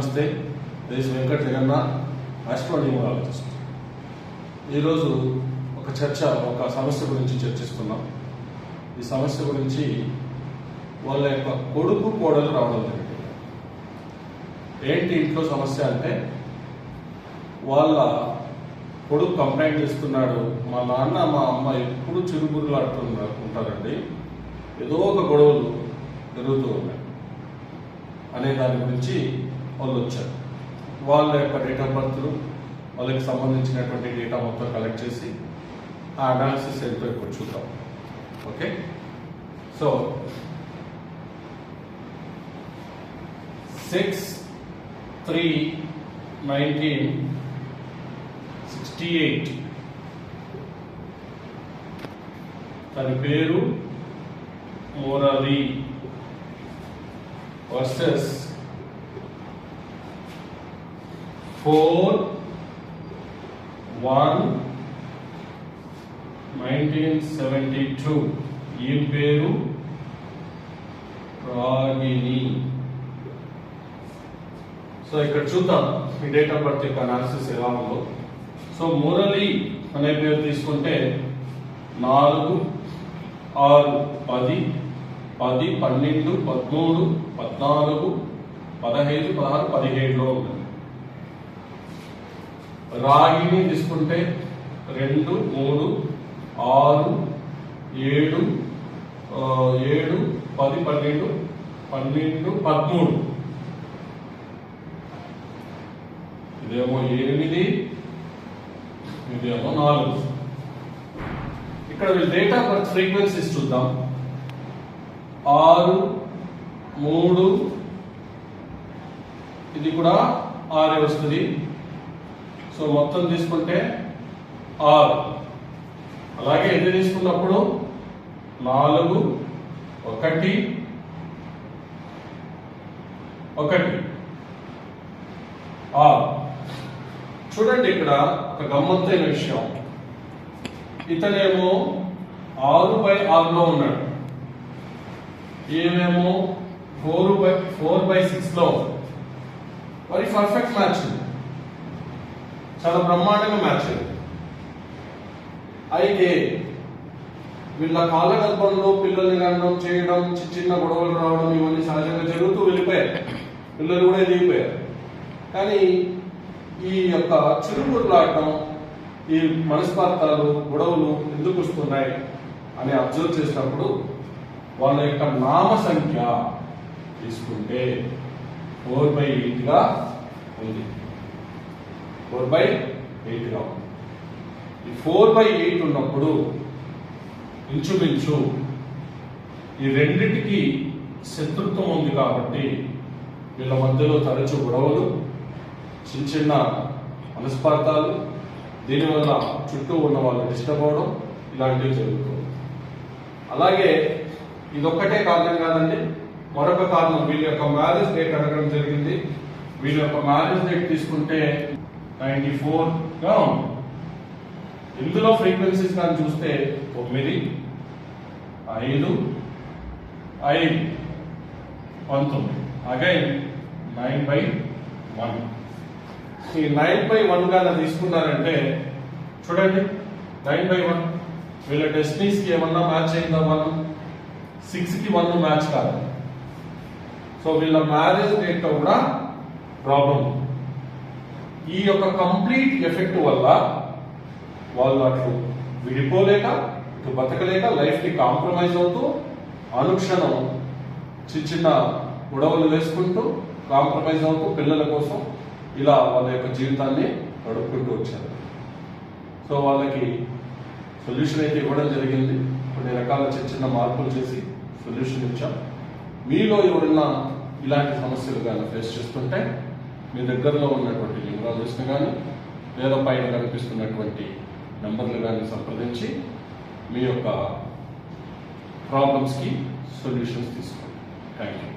నమస్తే. దేశ్ వెంకట్ జగన్నాథ్, ఆస్ట్రోన్యూమరాలజిస్ట్. ఈరోజు ఒక సమస్య గురించి చర్చిస్తున్నాం. ఈ సమస్య గురించి వాళ్ళ యొక్క కొడుకు కోడలు రావడం జరిగింది. ఏంటి ఇంట్లో సమస్య అంటే, వాళ్ళ కొడుకు కంప్లైంట్ చేస్తున్నాడు, మా నాన్న మా అమ్మ ఎప్పుడు చిరుబురులు ఉంటారండి, ఏదో ఒక గొడవలు జరుగుతూ ఉన్నాయి అనే దాని గురించి వాళ్ళు వచ్చారు. వాళ్ళ యొక్క డేట్ ఆఫ్ బర్త్లు, వాళ్ళకి సంబంధించినటువంటి డేటా మొత్తం కలెక్ట్ చేసి ఆ అనాలిసిస్ ఏంటో ఇప్పుడు చూద్దాం. ఓకే, సో 6/3/1968 తన పేరు మురళి వర్సెస్ 4/1/1972 ఈ పేరు రాగిణి. సో ఇక్కడ చూద్దాం ఈ డేట్ ఆఫ్ బర్త్ యొక్క అనాలిసిస్ ఎలా ఉందో. సో మురళి అనే పేరు తీసుకుంటే 4, 6, 10, 10, 12, 13, 14, 15, 16, 17లో ఉంది. రాగిని తీసుకుంటే 2, 3, 6, 7, 7, 10, 12, 12, 13. ఇదేమో 8, ఇదేమో 4. ఇక్కడ డేట్ ఆఫ్ బర్త్ ఫ్రీక్వెన్సీస్ చూద్దాం. 6, 3, ఇది కూడా 6 వస్తుంది. సో మొత్తం తీసుకుంటే 6. అలాగే ఇది తీసుకున్నప్పుడు 4, 1, 1, 6. చూడండి, ఇక్కడ ఒక గమ్మత్తైన విషయం. ఇతనేమో 6/6లో ఉన్నాడు, ఏమేమో 4/6లో. మరి పర్ఫెక్ట్ మ్యాచ్, చాలా బ్రహ్మాండంగా మ్యాచ్. అయితే వీళ్ళ కాలగర్భంలో పిల్లల్ని గండం చేయడం, చిన్న గొడవలు రావడం, ఇవన్నీ సహజంగా జరుగుతూ వెళ్ళిపోయారు. పిల్లలు కూడా ఎదిగిపోయారు. కానీ ఈ యొక్క చిరుబురులాడటం, ఈ మనస్పార్థాలు, గొడవలు ఎందుకు వస్తున్నాయి అని అబ్జర్వ్ చేసినప్పుడు వాళ్ళ యొక్క నామ సంఖ్య తీసుకుంటే 4/8గా ఉంది. 4/8గా ఉంది. ఈ 4/8 ఉన్నప్పుడు ఇంచుమించు ఈ రెండిటికి శత్రుత్వం ఉంది. కాబట్టి వీళ్ళ మధ్యలో తరచు గొడవలు, చిన్న మనస్పార్థాలు, దీనివల్ల చుట్టూ ఉన్న వాళ్ళు డిస్టర్బ్ అవడం, ఇలాంటివి జరుగుతుంది. అలాగే ఇదొక్కటే కారణం కాదండి, మరొక కారణం వీళ్ళ యొక్క మ్యారేజ్ డేట్ అడగడం జరిగింది. వీళ్ళ యొక్క మ్యారేజ్ డేట్ తీసుకుంటే 94గా ఉంది. ఇందులో ఫ్రీక్వెన్సీస్ కానీ చూస్తే 9, 5, 5, 19, అగైన్ 9/1. ఈ 9/1 గా తీసుకున్నారంటే చూడండి, 9/1 వీళ్ళ డెస్టినీస్ కి ఏమన్నా మ్యాచ్ అయిందా? 1, 6కి 1 మ్యాచ్ కాదు. సో వీళ్ళ మ్యారేజ్ డేట్ లో కూడా ప్రాబ్లం. ఈ యొక్క కంప్లీట్ ఎఫెక్ట్ వల్ల వాళ్ళు అటు విడిపోలేక, ఇటు బతకలేక, లైఫ్ కి కాంప్రమైజ్ అవుతూ, అనుక్షణం చిన్న గొడవలు వేసుకుంటూ, కాంప్రమైజ్ అవుతూ, పిల్లల కోసం ఇలా వాళ్ళ యొక్క జీవితాన్ని గడుపుకుంటూ వచ్చారు. సో వాళ్ళకి సొల్యూషన్ అయితే ఇవ్వడం జరిగింది. కొన్ని రకాల చిన్న మార్పులు చేసి సొల్యూషన్ ఇచ్చాం. మీలో ఎవరన్నా ఇలాంటి సమస్యలు కానీ ఫేస్ చేస్తుంటే మీ దగ్గరలో ఉన్నటువంటి న్యూమరాలజిస్ట్ని కానీ, లేదా పైన కనిపిస్తున్నటువంటి నెంబర్లు కానీ సంప్రదించి మీ యొక్క ప్రాబ్లమ్స్కి సొల్యూషన్స్ తీసుకోండి. Thank you.